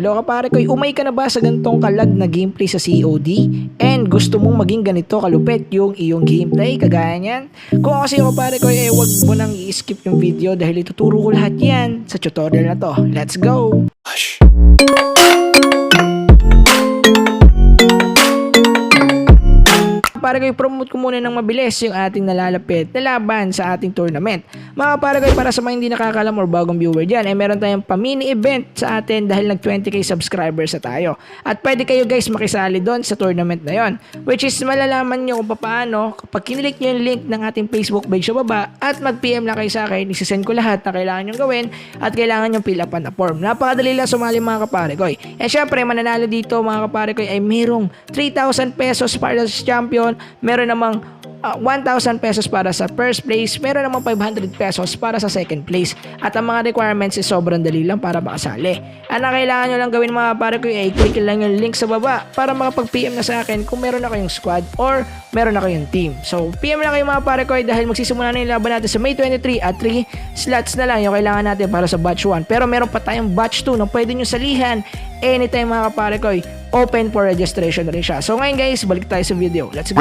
Hello kapare ko, umay ka na ba sa gantong kalag na gameplay sa COD? And gusto mong maging ganito kalupit yung iyong gameplay, kagaya niyan? Kung ako sa'yo kapare ko, wag mo nang i-skip yung video dahil ituturo ko lahat yan sa tutorial na to. Let's go! Para kayo promote ko muna ng mabilis yung ating nalalapit na laban sa ating tournament. Mga para kayo, para sa mga hindi nakakalam or bagong viewer dyan, meron tayong pa-mini event sa atin dahil nag 20k subscribers na tayo. At pwede kayo guys makisali doon sa tournament na yon, which is malalaman nyo kung paano kapag kinilik nyo yung link ng ating Facebook page sa baba at mag-PM lang kayo sa akin, isisend ko lahat na kailangan nyo gawin at kailangan nyo fill up na form. Napakadali lang sumali mga kapare ko. And syempre, mananalo dito mga kapare ko ay merong 3,000 pesos para sa champion, meron namang 1,000 pesos para sa first place, meron namang 500 pesos para sa second place. At ang mga requirements is sobrang dali lang para makasali. Ang kailangan nyo lang gawin mga pare ko ay click lang yung link sa baba para makapag-PM na sa akin kung meron na kayong squad or meron na kayong team. So PM lang kayo mga pare ko dahil magsisimula na yung laban natin sa May 23 at 3 slots na lang yung kailangan natin para sa batch 1. Pero meron pa tayong batch 2 na pwede nyo salihan anytime mga kapare ko. Open for registration rin siya. So ngayon guys, balik tayo sa video. Let's go!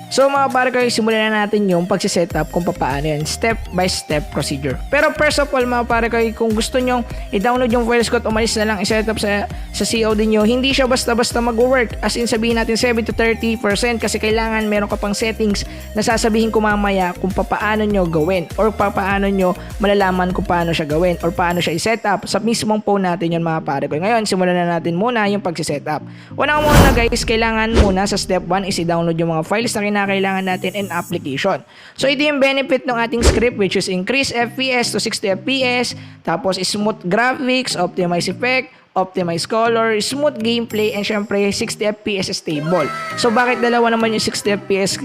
So mga pare ko, simulan na natin yung pagsisetup kung paano yan, step by step procedure. Pero first of all mga pare ko, kung gusto nyo i-download yung files ko at umalis na lang i-setup sa COD nyo, hindi siya basta-basta mag-work. As in sabihin natin 7 to 30% kasi kailangan meron ka pang settings na sasabihin ko mamaya kung paano nyo gawin or paano nyo malalaman kung paano siya gawin or paano siya i-setup sa mismong phone natin yun mga pare ko. Ngayon, simulan na natin muna yung pagsisetup. Una muna guys, kailangan muna sa step 1 is i-download yung mga files na kailangan natin in application. So ito yung benefit ng ating script which is increase FPS to 60 FPS, tapos smooth graphics, optimize effect, optimize color, smooth gameplay, and syempre 60 FPS stable. So bakit dalawa naman yung 60 FPS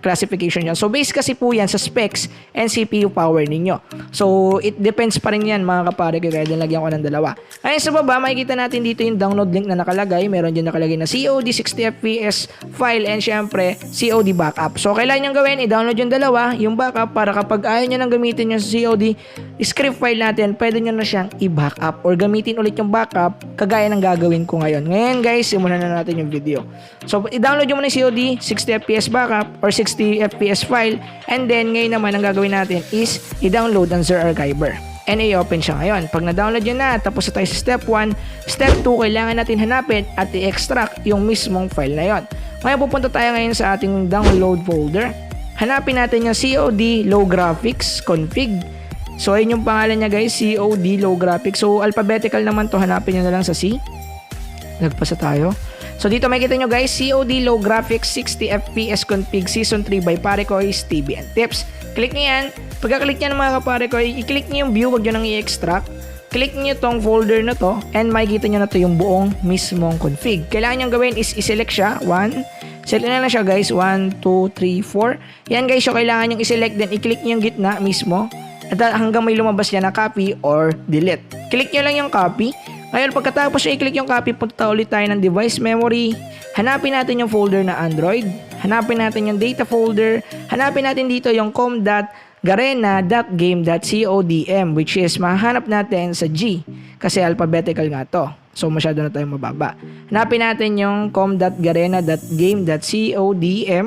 classification yan? So base kasi po yan sa specs and CPU power ninyo. So it depends pa rin yan mga kapare ko, kaya nilagyan ko ng dalawa. Ngayon sa baba makikita natin dito yung download link na nakalagay. Meron din nakalagay na COD 60 FPS file and syempre COD backup. So kailangan nyo gawin, i-download yung dalawa, yung backup, para kapag ayaw nyo nang gamitin yung COD script file natin, pwede nyo na siyang i-backup or gamitin ulit yung backup kagaya ng gagawin ko ngayon. Ngayon guys, simulan na natin yung video. So i-download nyo muna yung COD 60 FPS backup or 60 FPS file, and then ngayon naman ang gagawin natin is i-download ang Xur Archiver and i-open siya ngayon. Pag na-download yun na, tapos na tayo sa step 1, step 2, kailangan natin hanapin at i-extract yung mismong file na yon. Ngayon pupunta tayo ngayon sa ating download folder. Hanapin natin yung COD low graphics config. So ayun yung pangalan niya guys, COD low graphics. So alphabetical naman to, hanapin nyo na lang sa C. Nagpasa tayo. So dito makikita nyo guys, COD low graphics 60 FPS config season 3 by Parekoy's TV and Tips. Click nyo yan. Pagka-click nyo mga kaparekoy, i-click nyo yung view, huwag nyo nang i-extract. Click nyo tong folder na to and makikita nyo na to yung buong mismong config. Kailangan nyo gawin is i-select siya. Select na lang siya guys. 1, 2, 3, 4. Yan guys, so kailangan nyo i-select, then i-click nyo yung gitna mismo. At hanggang may lumabas niya na copy or delete. Click nyo lang yung copy. Ngayon pagkatapos nyo i-click yung copy, punta ulit tayo ng device memory. Hanapin natin yung folder na Android. Hanapin natin yung data folder. Hanapin natin dito yung com.garena.game.codm, which is mahanap natin sa G kasi alphabetical nga to. So masyado na tayong mababa. Hanapin natin yung com.garena.game.codm.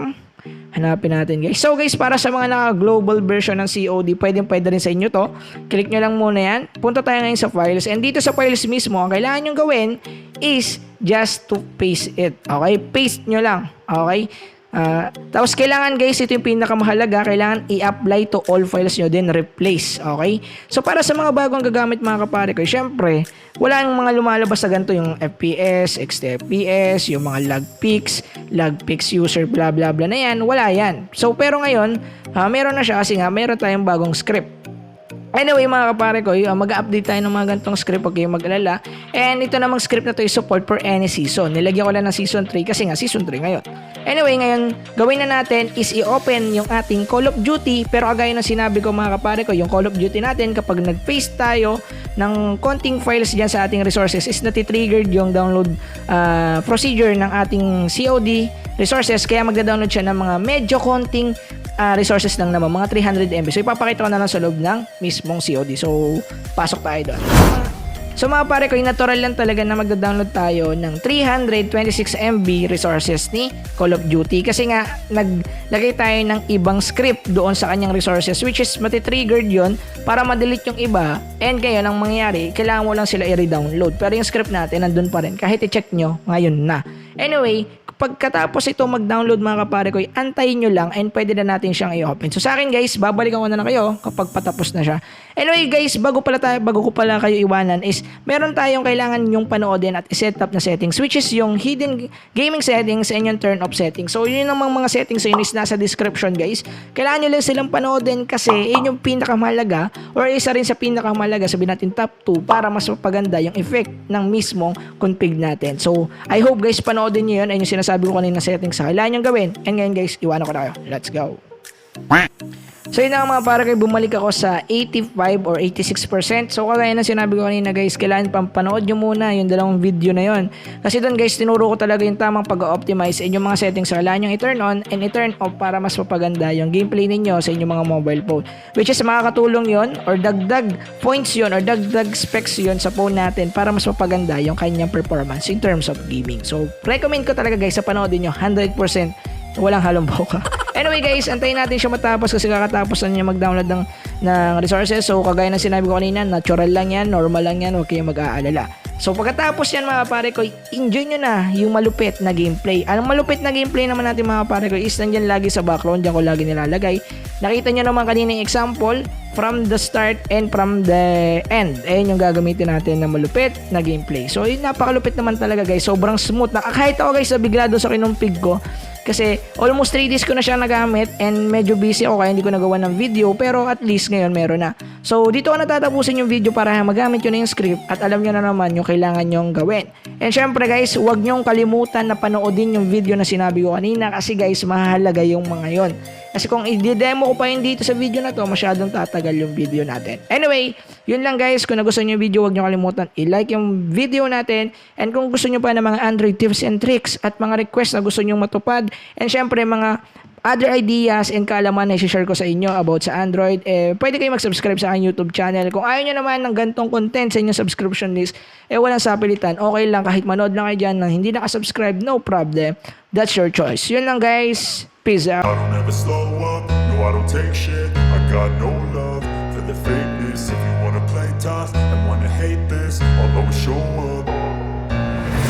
Hanapin natin guys. So guys, para sa mga naka-global version ng COD, pwede rin sa inyo to. Click nyo lang muna yan. Punta tayo ngayon sa files. And dito sa files mismo, ang kailangan nyo gawin is just to paste it. Okay? Paste nyo lang. Okay? Tapos kailangan guys, ito yung pinakamahalaga, kailangan i-apply to all files nyo, then replace. Okay? So para sa mga bagong gagamit mga kapare ko, syempre wala yung mga lumalabas sa ganito, yung FPS, XTFPS, yung mga log pics user bla bla bla na yan, wala yan. So pero ngayon meron na siya kasi nga meron tayong bagong script. Anyway mga kapare ko, mag-update tayo ng mga gantong script, huwag kayong mag-alala. And ito namang script na to is support for any season. Nilagyan ko lang ng season 3 kasi nga season 3 ngayon. Anyway, ngayon gawin na natin is i-open yung ating Call of Duty. Pero kagaya ng sinabi ko mga kapare ko, yung Call of Duty natin kapag nag-paste tayo ng konting files dyan sa ating resources is natitriggered yung download procedure ng ating COD resources. Kaya magda-download siya ng mga medyo konting resources lang naman, mga 300 MB. So ipapakita ko na lang sa loob ng mismong COD. So pasok tayo doon. So mga pare ko, natural lang talaga na magda-download tayo ng 326 MB resources ni Call of Duty kasi nga naglagay tayo ng ibang script doon sa kanyang resources, which is matitriggered yon para ma-delete yung iba, and ngayon ang mangyayari, kailangan mo lang sila i-redownload, pero yung script natin nandun pa rin kahit i-check nyo ngayon na. Anyway, pagkatapos ito mag-download mga kapare ko, antayin nyo lang and pwede na natin siyang i-open. So sa akin guys, babalikan ko na kayo kapag patapos na siya. Anyway guys, bago ko pala kayo iwanan is meron tayong kailangan yung panoodin at i-set up na settings, which is yung hidden gaming settings and yung turn off settings. So yun namang mga settings yun is nasa description guys. Kailangan nyo lang silang panoodin kasi yun yung pinakamahalaga or isa rin sa pinakamahalaga, sabihin natin top 2 para mas mapaganda yung effect ng mismong config natin. So I hope guys panoodin nyo yun and yung sinasabi ko kanina settings sa kailangan nyo gawin. And ngayon guys, iwanan ko na kayo. Let's go. So yun na mga para kayo, bumalik ako sa 85 or 86%. So kagaya na sinabi ko kanina guys, kailangan pampanood nyo muna yung dalawang video na yon. Kasi doon guys, tinuro ko talaga yung tamang pag-optimize and yung mga settings sa kailangan yung i-turn on and i-turn off para mas mapaganda yung gameplay ninyo sa inyong mga mobile phone. Which is makakatulong yon or dagdag points yon or dagdag specs yon sa phone natin para mas mapaganda yung kanyang performance in terms of gaming. So recommend ko talaga guys sa panoodin nyo 100%. Walang halong boka. Anyway guys, antayin natin siya matapos kasi kakatapos na niya mag-download ng resources. So kagaya na sinabi ko kanina, natural lang yan, normal lang yan, huwag kayong mag-aalala. So pagkatapos yan mga pare ko, enjoy nyo na yung malupit na gameplay. Ang malupit na gameplay naman natin mga pare ko is nandyan lagi sa background, dyan ko lagi nilalagay. Nakita nyo naman kanina yung example from the start and from the end. Ayun yung gagamitin natin na malupit na gameplay. So yun, napakalupit naman talaga guys, sobrang smooth. Kahit ako guys, nabigla doon sa kinumpig ko. Kasi almost 3 days ko na siya nagamit and medyo busy ako kaya hindi ko nagawa ng video, pero at least ngayon meron na. So dito ko natatapusin yung video para magamit yun na yung script at alam nyo na naman yung kailangan nyong gawin. And syempre guys, huwag nyong kalimutan na panoodin yung video na sinabi ko kanina kasi guys, mahalaga yung mga yon. Kasi kung i-demo ko pa yun dito sa video na to, masyadong tatagal yung video natin. Anyway, yun lang guys. Kung nagustuhan nyo yung video, huwag nyo kalimutan i-like yung video natin. And kung gusto nyo pa ng mga Android tips and tricks at mga requests na gusto nyo matupad, and syempre mga other ideas and kaalaman na i-share ko sa inyo about sa Android, pwede kayo mag-subscribe sa aking YouTube channel. Kung ayaw nyo naman ng gantong content sa inyong subscription list, walang sapilitan. Okay lang, kahit manood lang kayo dyan na hindi nakasubscribe, no problem. That's your choice. Yun lang guys. Peace out. I don't ever slow up, no I don't take shit. I got no love for the fakeness. If you wanna play tough and wanna hate this, I'll always show up.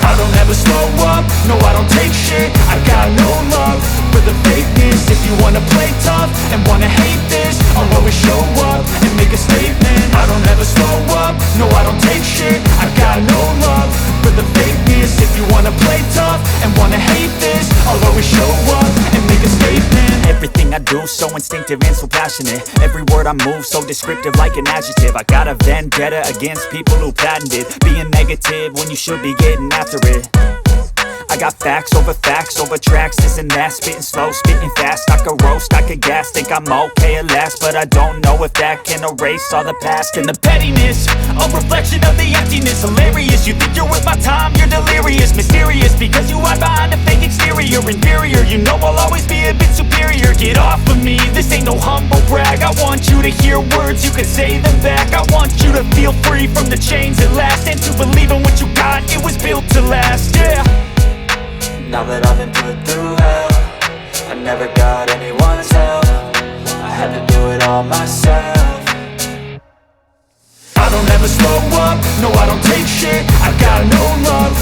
I don't ever slow up, no I don't take shit. I got no love for the fakeness. If you wanna play tough and wanna hate this, I'll always show up and make a statement. I don't ever slow up, no I don't take shit. I got no love for the fakeness. If you wanna play tough and wanna hate this, I'll always show up and make a statement. Everything I do so instinctive and so passionate. Every word I move so descriptive like an adjective. I got a vendetta against people who patented being negative when you should be getting after it. I got facts over tracks, this and that. Spitting slow, spitting fast. I could roast, I could gas. Think I'm okay at last, but I don't know if that can erase all the past. And the pettiness, a reflection of the emptiness. Hilarious, you think you're worth my time, you're delirious. Mysterious, because you hide behind a fake exterior. Inferior, you know I'll always be a bit superior. Get off of me, this ain't no humble brag. I want you to hear words, you can say them back. I want you to feel free from the chains at last, and to believe in what you got, it was built to last, yeah. Now that I've been put through hell, I never got anyone's help. I had to do it all myself. I don't ever slow up, no I don't take shit. I got no love